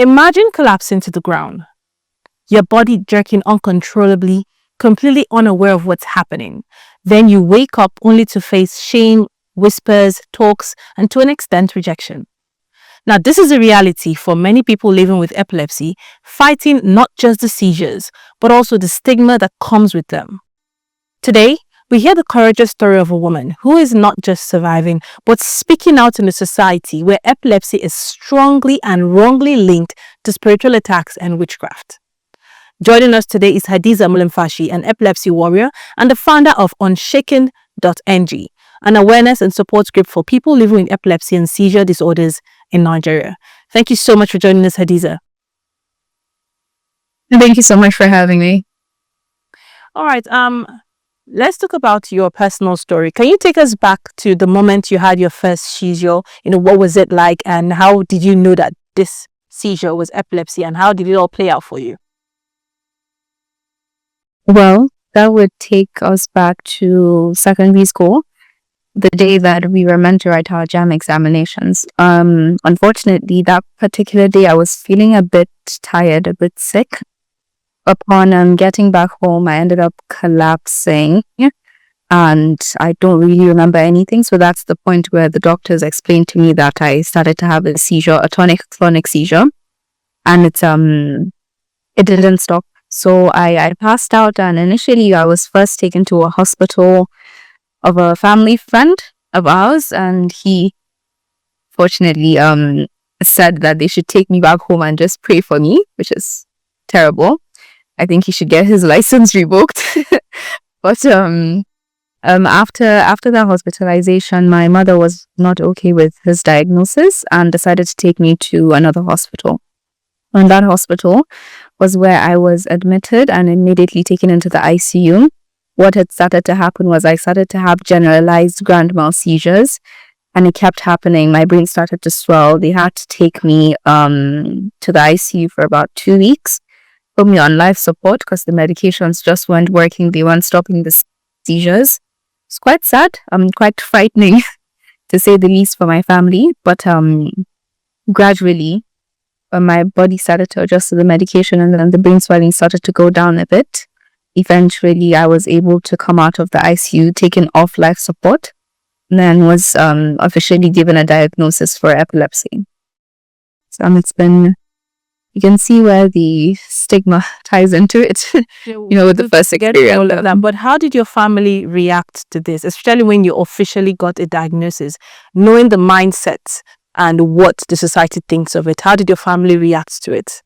Imagine collapsing to the ground, your body jerking uncontrollably, completely unaware of what's happening. Then you wake up only to face shame, whispers, talks, and to an extent rejection. Now, this is a reality for many people living with epilepsy, fighting not just the seizures, but also the stigma that comes with them. Today, we hear the courageous story of a woman who is not just surviving, but speaking out in a society where epilepsy is strongly and wrongly linked to spiritual attacks and witchcraft. Joining us today is Hadiza Malumfashi, an epilepsy warrior and the founder of unshaken.ng, an awareness and support group for people living with epilepsy and seizure disorders in Nigeria. Thank you so much for joining us, Hadiza. Thank you so much for having me. All right. Let's talk about your personal story. Can you take us back to the moment you had your first seizure? What was it like, and how did you know that this seizure was epilepsy, and how did it all play out for you? Well, that would take us back to secondary school, the day that we were meant to write our JAM examinations. Unfortunately, that particular day, I was feeling a bit tired, a bit sick. Upon getting back home, I ended up collapsing, and I don't really remember anything. So that's the point where the doctors explained to me that I started to have a seizure, a tonic-clonic seizure, and it didn't stop. So I passed out, and initially I was first taken to a hospital of a family friend of ours, and he fortunately said that they should take me back home and just pray for me, which is terrible. I think he should get his license revoked. But after that hospitalization, my mother was not okay with his diagnosis and decided to take me to another hospital. And that hospital was where I was admitted and immediately taken into the ICU. What had started to happen was I started to have generalized grand mal seizures, and it kept happening. My brain started to swell. They had to take me to the ICU for about 2 weeks. Put me on life support because the medications just weren't working. They weren't stopping the seizures. It's quite sad. Quite frightening to say the least for my family. But gradually, my body started to adjust to the medication, and then the brain swelling started to go down a bit. Eventually, I was able to come out of the ICU, taken off life support, and then was officially given a diagnosis for epilepsy. So it's been... You can see where the stigma ties into it, with the first experience. All of that. But how did your family react to this, especially when you officially got a diagnosis, knowing the mindset and what the society thinks of it? How did your family react to it?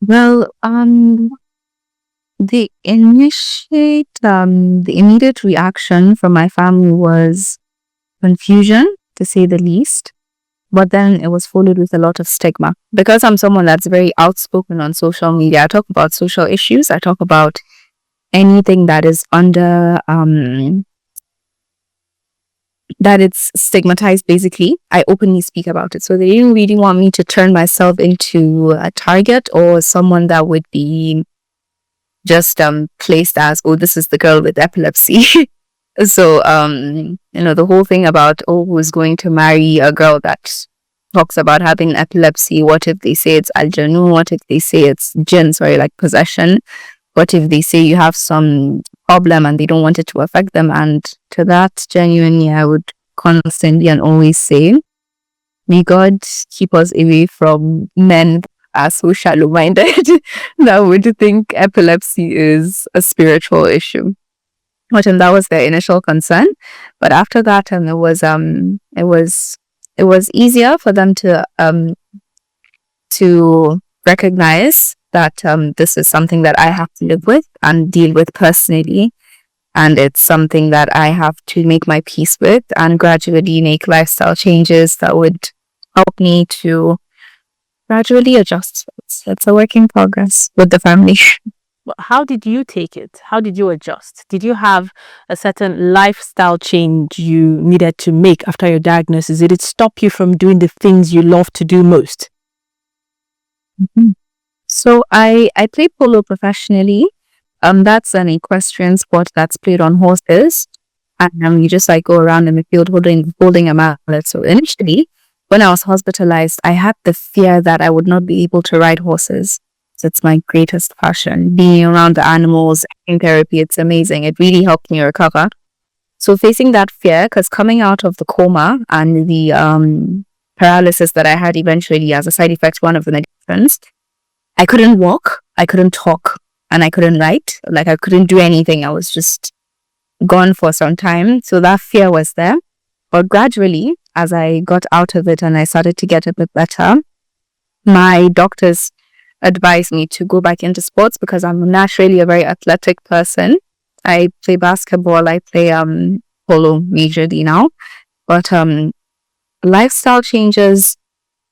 Well, the immediate reaction from my family was confusion, to say the least. But then it was followed with a lot of stigma. Because I'm someone that's very outspoken on social media, I talk about social issues. I talk about anything that is under, that it's stigmatized, basically. I openly speak about it. So they didn't really want me to turn myself into a target or someone that would be just placed as, oh, this is the girl with epilepsy. So, the whole thing about, who's going to marry a girl that talks about having epilepsy? What if they say it's aljanu? What if they say it's jinn, like possession? What if they say you have some problem and they don't want it to affect them? And to that, genuinely, I would constantly and always say, may God keep us away from men as so shallow-minded that would think epilepsy is a spiritual issue. And that was their initial concern. But after that, it was easier for them to recognize that this is something that I have to live with and deal with personally, and it's something that I have to make my peace with and gradually make lifestyle changes that would help me to gradually adjust. It's a work in progress with the family. How did you take it? How did you adjust? Did you have a certain lifestyle change you needed to make after your diagnosis? Did it stop you from doing the things you love to do most? Mm-hmm. So I play polo professionally. That's an equestrian sport that's played on horses. And you just go around in the field holding a mallet. So initially, when I was hospitalized, I had the fear that I would not be able to ride horses. So it's my greatest passion. Being around the animals in therapy, it's amazing. It really helped me recover. So facing that fear, because coming out of the coma and the paralysis that I had eventually as a side effect, one of the medications, I couldn't walk, I couldn't talk, and I couldn't write. Like I couldn't do anything. I was just gone for some time. So that fear was there. But gradually, as I got out of it and I started to get a bit better, my doctors advised me to go back into sports because I'm naturally a very athletic person. I play basketball, I play polo majorly now. But lifestyle changes,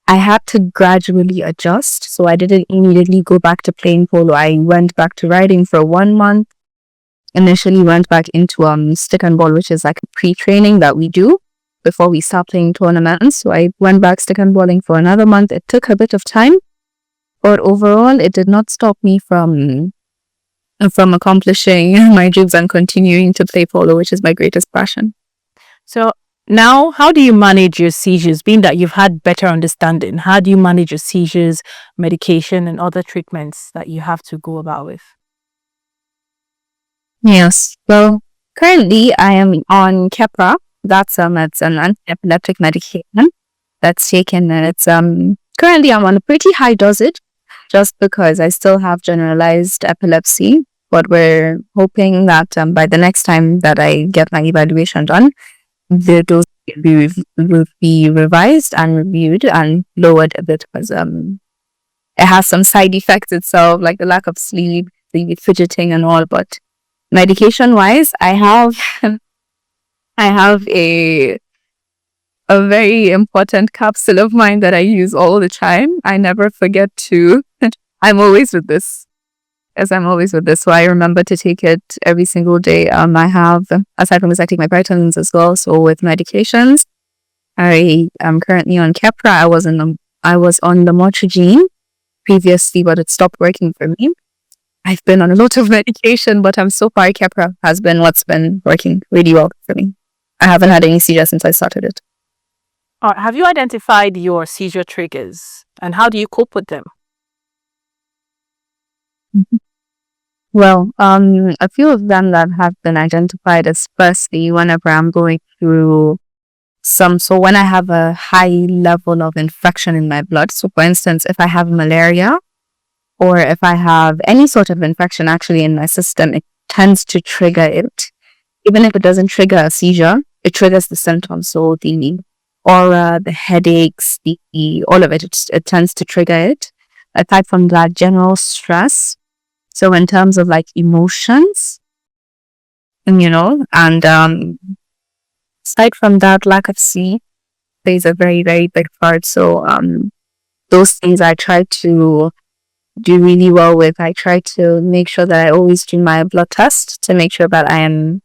I had to gradually adjust. So I didn't immediately go back to playing polo. I went back to riding for 1 month. Initially went back into stick and ball, which is like a pre-training that we do before we start playing tournaments. So I went back stick and balling for another month. It took a bit of time, but overall it did not stop me from accomplishing my dreams and continuing to play polo, which is my greatest passion. So now, how do you manage your seizures? Being that you've had better understanding, how do you manage your seizures, medication, and other treatments that you have to go about with? Yes. Well, currently I am on Keppra. It's an anti-epileptic medication that's taken, and it's currently I'm on a pretty high dosage just because I still have generalized epilepsy. But we're hoping that by the next time that I get my evaluation done, the dose will be revised and reviewed and lowered a bit because it has some side effects itself, like the lack of sleep, the fidgeting and all. But medication wise, I have a very important capsule of mine that I use all the time. I never forget to. I'm always with this. As I'm always with this, so I remember to take it every single day. I have, aside from this, I take my vitamins as well. So with medications, I am currently on Keppra. I was on the Motrigine previously, but it stopped working for me. I've been on a lot of medication, but so far Keppra has been what's been working really well for me. I haven't had any seizure since I started it. Have you identified your seizure triggers, and how do you cope with them? Well, a few of them that have been identified is firstly whenever I'm going through so when I have a high level of infection in my blood. So for instance, if I have malaria or if I have any sort of infection actually in my system, it tends to trigger it. Even if it doesn't trigger a seizure, it triggers the symptoms. So the aura, the headaches, all of it tends to trigger it. Aside from that, general stress. So in terms of like emotions, and aside from that, lack of sleep plays a very, very big part. So those things I try to do really well with. I try to make sure that I always do my blood test to make sure that I am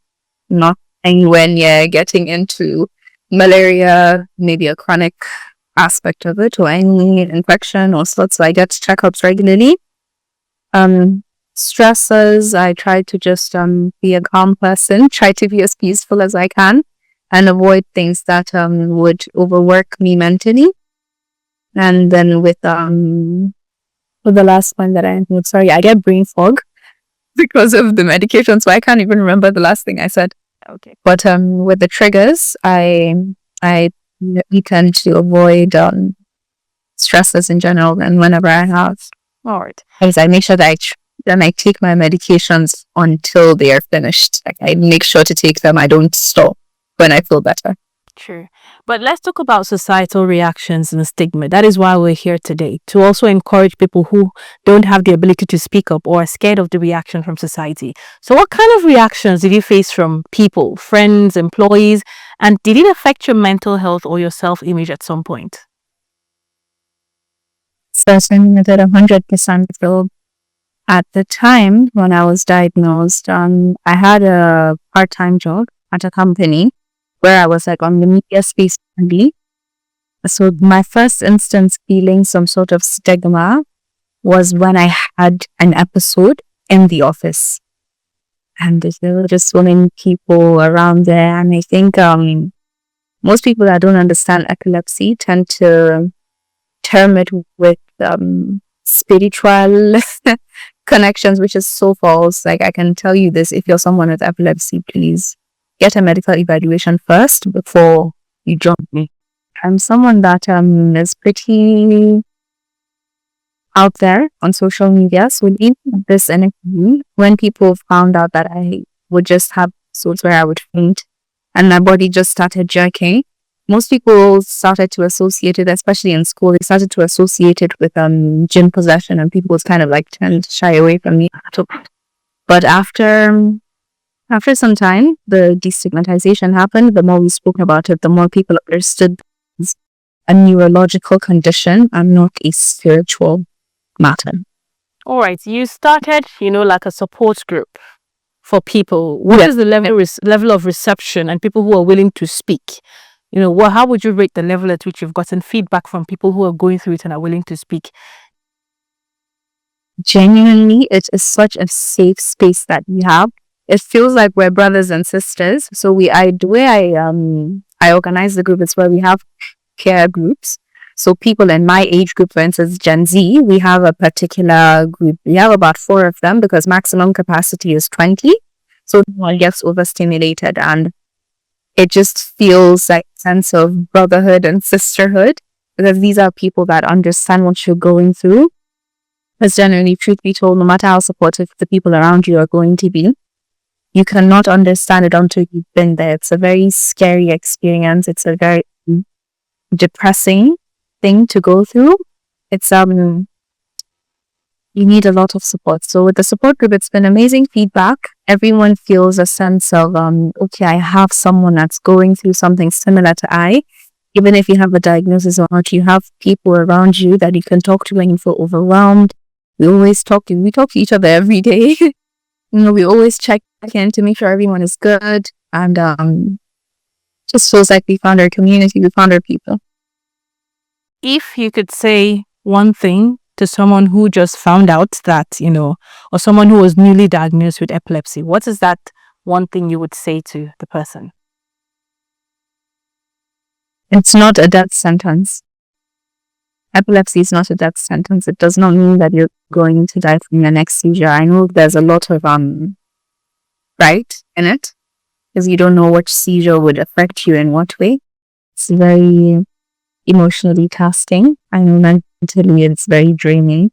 not anywhere near getting into malaria, maybe a chronic aspect of it, or any infection or sorts. So I get checkups regularly. Stresses, I try to just be a calm person, try to be as peaceful as I can, and avoid things that would overwork me mentally. And then with the last one that I get brain fog because of the medication, so I can't even remember the last thing I said. Okay. But with the triggers, we tend to avoid stresses in general, and whenever I have, all right, I make sure that I take my medications until they are finished. Like I make sure to take them. I don't stop when I feel better. True. But let's talk about societal reactions and stigma. That is why we're here today, to also encourage people who don't have the ability to speak up or are scared of the reaction from society. So what kind of reactions did you face from people, friends, employees, and did it affect your mental health or your self-image at some point? Certainly, I did 100% feel. At the time when I was diagnosed, I had a part-time job at a company where I was like on the media space only. So my first instance feeling some sort of stigma was when I had an episode in the office. And there were just so many people around there. And I think most people that don't understand epilepsy tend to term it with spiritual connections, which is so false. Like, I can tell you this: if you're someone with epilepsy, please get a medical evaluation first before you jump me. I'm someone that is pretty out there on social media. So in this interview, when people found out that I would just have episodes where I would faint and my body just started jerking, most people started to associate it, especially in school, they started to associate it with gym possession, and people was kind of like tend to shy away from me. But after some time, the destigmatization happened. The more we spoke about it, the more people understood it's a neurological condition and not a spiritual matter. All right, you started, like a support group for people. What is the level of reception and people who are willing to speak? How would you rate the level at which you've gotten feedback from people who are going through it and are willing to speak? Genuinely, it is such a safe space that we have. It feels like we're brothers and sisters. So I organize the group is where we have care groups. So people in my age group, for instance, Gen Z, we have a particular group. We have about 4 of them because maximum capacity is 20. So one gets overstimulated, and it just feels like a sense of brotherhood and sisterhood, because these are people that understand what you're going through. Because generally, truth be told, no matter how supportive the people around you are going to be, you cannot understand it until you've been there. It's a very scary experience. It's a very depressing thing to go through. It's you need a lot of support. So with the support group, it's been amazing feedback. Everyone feels a sense of okay, I have someone that's going through something similar to I. Even if you have a diagnosis or not, you have people around you that you can talk to when you feel overwhelmed. We talk to each other every day. We always check in to make sure everyone is good, and just feels like we found our community, we found our people. If you could say one thing to someone who just found out that, or someone who was newly diagnosed with epilepsy, what is that one thing you would say to the person? It's not a death sentence. Epilepsy is not a death sentence. It does not mean that you're going to die from your next seizure. I know there's a lot of right in it, because you don't know which seizure would affect you in what way. It's very emotionally tasking. I know mentally it's very draining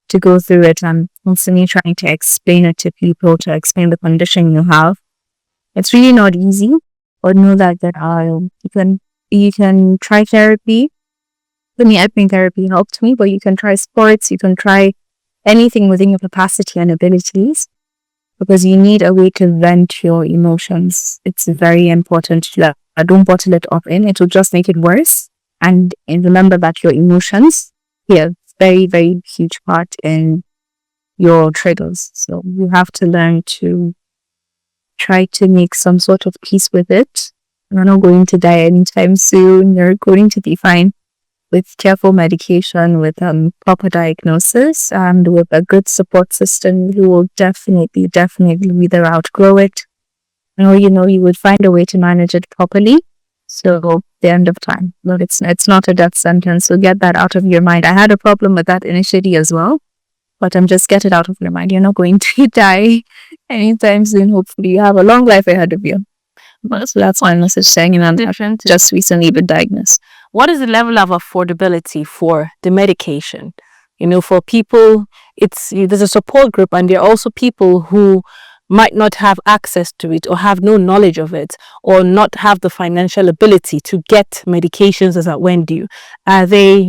to go through it and constantly trying to explain it to people, to explain the condition you have. It's really not easy, but know that you can try therapy. For me, I think therapy helped me, but you can try sports, you can try anything within your capacity and abilities, because you need a way to vent your emotions. It's very important. Don't bottle it up in. It will just make it worse. And remember that your emotions play a very, very huge part in your triggers. So you have to learn to try to make some sort of peace with it. You're not going to die anytime soon. You're going to be fine with careful medication, with proper diagnosis, and with a good support system. You will definitely either outgrow it, or you would find a way to manage it properly. So the end of time. Look, it's not a death sentence. So get that out of your mind. I had a problem with that initially as well, but just get it out of your mind. You're not going to die anytime soon. Hopefully, you have a long life ahead of you. So that's my message, saying, just recently been diagnosed. What is the level of affordability for the medication? For people, there's a support group, and there are also people who might not have access to it, or have no knowledge of it, or not have the financial ability to get medications as at when due. Are they,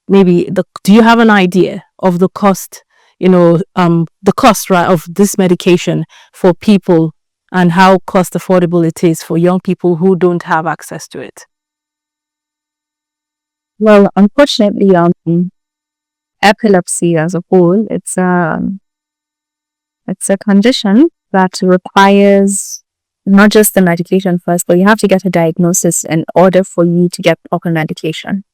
maybe do you have an idea of the cost, the cost, right, of this medication for people, and how cost affordable it is for young people who don't have access to it? Well, unfortunately, epilepsy as a whole, it's a condition that requires not just the medication first, but you have to get a diagnosis in order for you to get proper medication.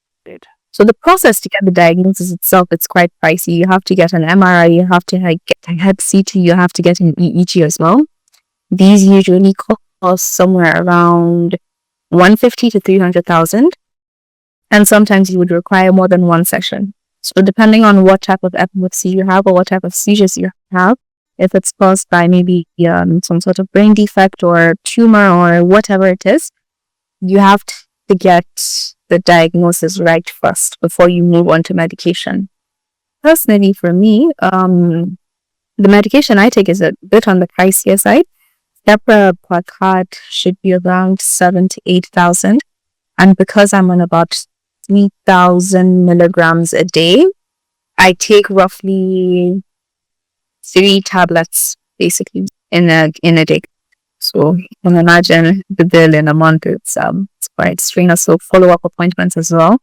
So the process to get the diagnosis itself, it's quite pricey. You have to get an MRI, you have to get a Hep CT, you have to get an EEG as well. These usually cost somewhere around 150 to 300,000. And sometimes you would require more than one session. So depending on what type of epilepsy you have or what type of seizures you have, if it's caused by maybe some sort of brain defect or tumor or whatever it is, you have to get the diagnosis right first before you move on to medication. Personally, for me, the medication I take is a bit on the pricier side. Keppra per card should be around 7,000 to 8,000. And because I'm on about 3,000 milligrams a day, I take roughly 3 tablets basically in a day. So you can imagine the bill in a month. It's quite strenuous. So follow-up appointments as well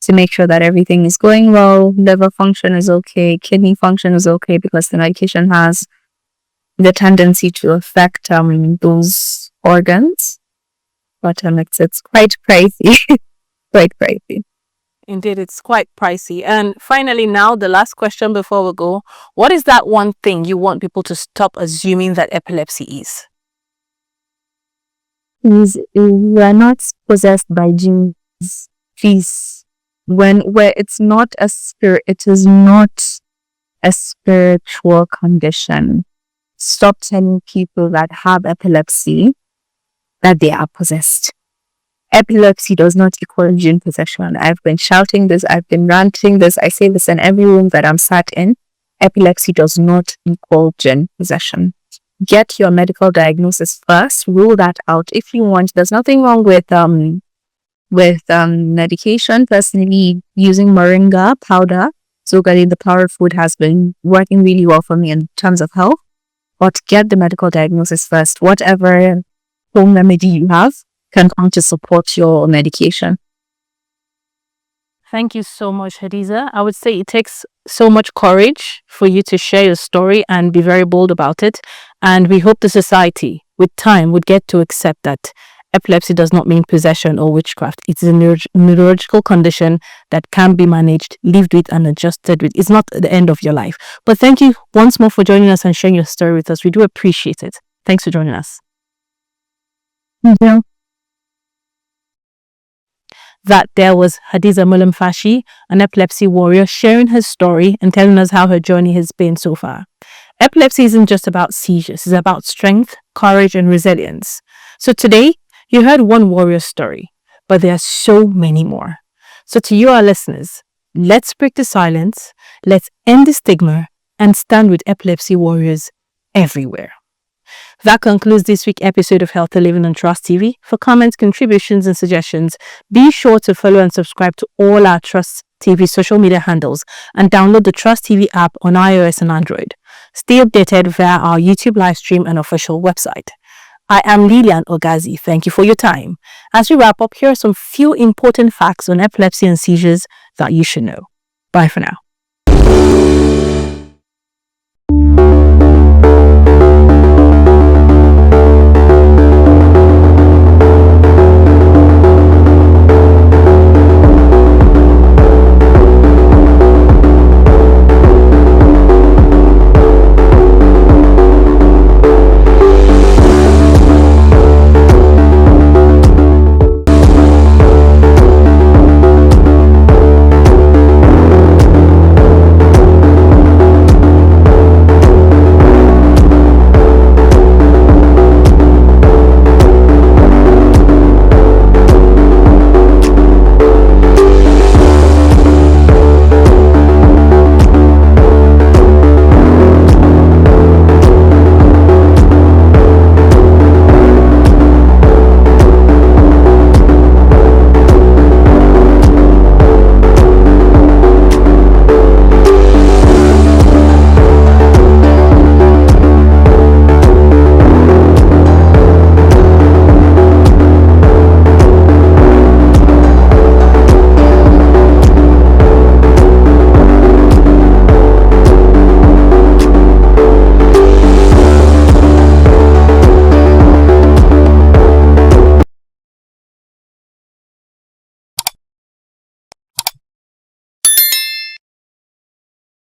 to make sure that everything is going well. Liver function is okay. Kidney function is okay, because the medication has the tendency to affect those organs. But it's quite pricey. Quite pricey. Indeed, it's quite pricey. And finally, now the last question before we go: what is that one thing you want people to stop assuming that epilepsy is? We are not possessed by genes. Please, where it's not a spirit, it is not a spiritual condition. Stop telling people that have epilepsy that they are possessed. Epilepsy does not equal gene possession. I've been shouting this, I've been ranting this, I say this in every room that I'm sat in. Epilepsy does not equal gene possession. Get your medical diagnosis first, rule that out if you want. There's nothing wrong with medication. Personally, using moringa powder, Zogale, the power food, has been working really well for me in terms of health. But get the medical diagnosis first. Whatever home remedy you have can come to support your medication. Thank you so much, Hadiza. I would say it takes so much courage for you to share your story and be very bold about it. And we hope the society, with time, would get to accept that epilepsy does not mean possession or witchcraft. It's a neurological condition that can be managed, lived with, and adjusted with. It's not the end of your life. But thank you once more for joining us and sharing your story with us. We do appreciate it. Thanks for joining us. Yeah. That there was Hadiza Malumfashi, an epilepsy warrior, sharing her story and telling us how her journey has been so far. Epilepsy isn't just about seizures, it's about strength, courage, and resilience. So today, you heard one warrior story, but there are so many more. So to you, our listeners, let's break the silence, let's end the stigma, and stand with epilepsy warriors everywhere. That concludes this week's episode of Healthy Living on Trust TV. For comments, contributions, and suggestions, be sure to follow and subscribe to all our Trust TV social media handles and download the Trust TV app on iOS and Android. Stay updated via our YouTube live stream and official website. I am Lilian Ogazi. Thank you for your time. As we wrap up, here are some few important facts on epilepsy and seizures that you should know. Bye for now.